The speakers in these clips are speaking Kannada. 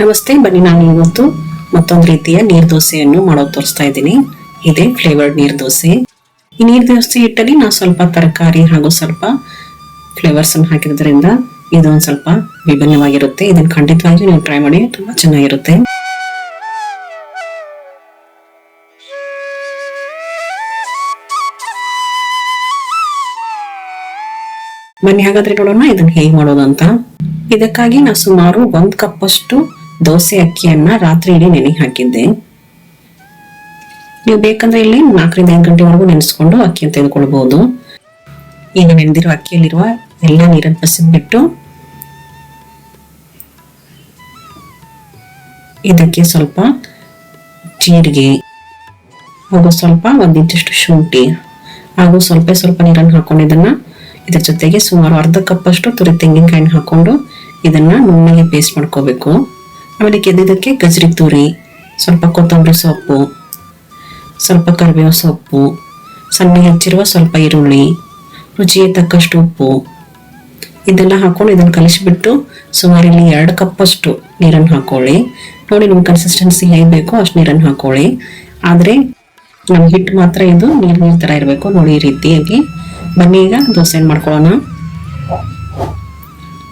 ನಮಸ್ತೆ, ಬನ್ನಿ ನಾನು ಇವತ್ತು ಮತ್ತೊಂದು ರೀತಿಯ ನೀರ್ ದೋಸೆಯನ್ನು ಮಾಡೋದು ತೋರಿಸ್ತಾ ಇದ್ದೀನಿ. ಇದೇ ಫ್ಲೇವರ್ಡ್ ನೀರ್ ದೋಸೆ. ಈ ನೀರ್ ದೋಸೆ ಹಿಟ್ಟಲ್ಲಿ ನಾವು ಸ್ವಲ್ಪ ತರಕಾರಿ ಹಾಗೂ ಸ್ವಲ್ಪ ಫ್ಲೇವರ್ಸ್ ಅನ್ನು ಹಾಕಿರೋದ್ರಿಂದ ಇದೊಂದು ಸ್ವಲ್ಪ ವಿಭಿನ್ನವಾಗಿರುತ್ತೆ. ಇದನ್ನ ಖಂಡಿತವಾಗಿ ನೀವು ಟ್ರೈ ಮಾಡಿ, ತುಂಬಾ ಚೆನ್ನಾಗಿರುತ್ತೆ. ಬನ್ನಿ ಹಾಗಾದ್ರೆ ನೋಡೋಣ ಇದನ್ನ ಹೇಗೆ ಮಾಡೋದು ಅಂತ. ಇದಕ್ಕಾಗಿ ನಾನು ಸುಮಾರು 1 ಕಪ್ ಅಷ್ಟು ದೋಸೆ ಅಕ್ಕಿಯನ್ನ ರಾತ್ರಿ ಇಡೀ ನೆನೆ ಹಾಕಿದ್ದೆ. ನೀವು ಬೇಕಂದ್ರೆ ಇಲ್ಲಿ 4 ರಿಂದ 5 ಗಂಟೆವರೆಗೂ ನೆನೆಸ್ಕೊಂಡು ಅಕ್ಕಿಯನ್ನು ತೆಗೆದುಕೊಳ್ಬಹುದು. ಈಗ ನೆನೆದಿರುವ ಅಕ್ಕಿಯಲ್ಲಿರುವ ಎಲ್ಲ ನೀರನ್ನು ಬಸಿದ್ಬಿಟ್ಟು ಇದಕ್ಕೆ ಸ್ವಲ್ಪ ಜೀರಿಗೆ ಹಾಗೂ ಸ್ವಲ್ಪ 1 ಇಂಚಷ್ಟು ಶುಂಠಿ ಹಾಗೂ ಸ್ವಲ್ಪ ನೀರನ್ನು ಹಾಕೊಂಡು ಇದರ ಜೊತೆಗೆ ಸುಮಾರು 1/2 ಕಪ್ ಅಷ್ಟು ತುರಿ ತೆಂಗಿನಕಾಯಿನ ಹಾಕೊಂಡು ಇದನ್ನ ನುಣ್ಣಗೆ ಪೇಸ್ಟ್ ಮಾಡ್ಕೋಬೇಕು. ಆಮೇಲೆ ಇದಕ್ಕೆ ಗಜರಿ ತುರಿ, ಸ್ವಲ್ಪ ಕೊತ್ತಂಬರಿ ಸೊಪ್ಪು, ಸ್ವಲ್ಪ ಕರಿಬೇವು ಸೊಪ್ಪು, ಸಣ್ಣ ಹೆಚ್ಚಿರುವ ಸ್ವಲ್ಪ ಈರುಳ್ಳಿ, ರುಚಿಗೆ ತಕ್ಕಷ್ಟು ಉಪ್ಪು ಇದೆಲ್ಲ ಹಾಕೊಂಡು ಇದನ್ನ ಕಲಿಸಿಬಿಟ್ಟು ಸುಮಾರು ಇಲ್ಲಿ 2 ಕಪ್ ಅಷ್ಟು ನೀರನ್ನು ಹಾಕೊಳ್ಳಿ. ನೋಡಿ, ನಿಮ್ ಕನ್ಸಿಸ್ಟೆನ್ಸಿ ಹೇಗೆ ಬೇಕೋ ಅಷ್ಟು ನೀರನ್ನು ಹಾಕೊಳ್ಳಿ. ಆದ್ರೆ ನಮ್ ಹಿಟ್ಟು ಮಾತ್ರ ಇದು ನೀರ್ ತರ ಇರಬೇಕು. ನೋಡಿ, ಈ ರೀತಿಯಾಗಿ. ಬನ್ನಿ ಈಗ ದೋಸೆ ಮಾಡ್ಕೊಳ್ಳೋಣ.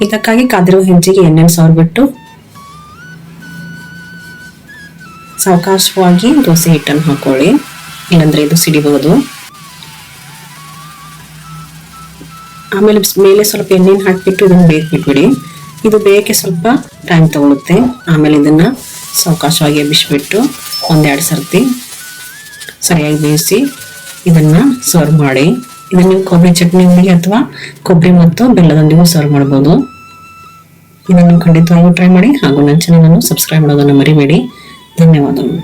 ಇದಕ್ಕಾಗಿ ಕಾದಿರೋ ಹೆಂಚಿಗೆ ಎಣ್ಣೆನ ಸವರ್ಬಿಟ್ಟು ಸಾವಕಾಶವಾಗಿ ದೋಸೆ ಹಿಟ್ಟನ್ನು ಹಾಕೊಳ್ಳಿ, ಇಲ್ಲಾಂದ್ರೆ ಇದು ಸಿಡಿಬಹುದು. ಆಮೇಲೆ ಮೇಲೆ ಸ್ವಲ್ಪ ಎಣ್ಣೆನ ಹಾಕ್ಬಿಟ್ಟು ಇದನ್ನ ಬೇಯಿಸ್ಬಿಟ್ಬಿಡಿ. ಇದು ಬೇಯಕ್ಕೆ ಸ್ವಲ್ಪ ಟೈಮ್ ತಗೊಳುತ್ತೆ. ಆಮೇಲೆ ಇದನ್ನ ಸಾವಕಾಶವಾಗಿ ಎಬ್ಬಿಸ್ಬಿಟ್ಟು 1-2 ಸರ್ತಿ ಸರಿಯಾಗಿ ಬೇಯಿಸಿ ಇದನ್ನ ಸರ್ವ್ ಮಾಡಿ. ಇದನ್ನ ನೀವು ಕೊಬ್ಬರಿ ಚಟ್ನಿಯೊಂದಿಗೆ ಅಥವಾ ಕೊಬ್ಬರಿ ಮತ್ತು ಬೆಲ್ಲದೊಂದಿಗೂ ಸರ್ವ್ ಮಾಡಬಹುದು. ಇದನ್ನು ಖಂಡಿತವಾಗಿಯೂ ಟ್ರೈ ಮಾಡಿ ಹಾಗೂ ನನ್ನ ಚಾನೆಲ್ ಅನ್ನು ಸಬ್ಸ್ಕ್ರೈಬ್ ಮಾಡೋದನ್ನು ಮರಿಬೇಡಿ. ಧನ್ಯವಾದಗಳು.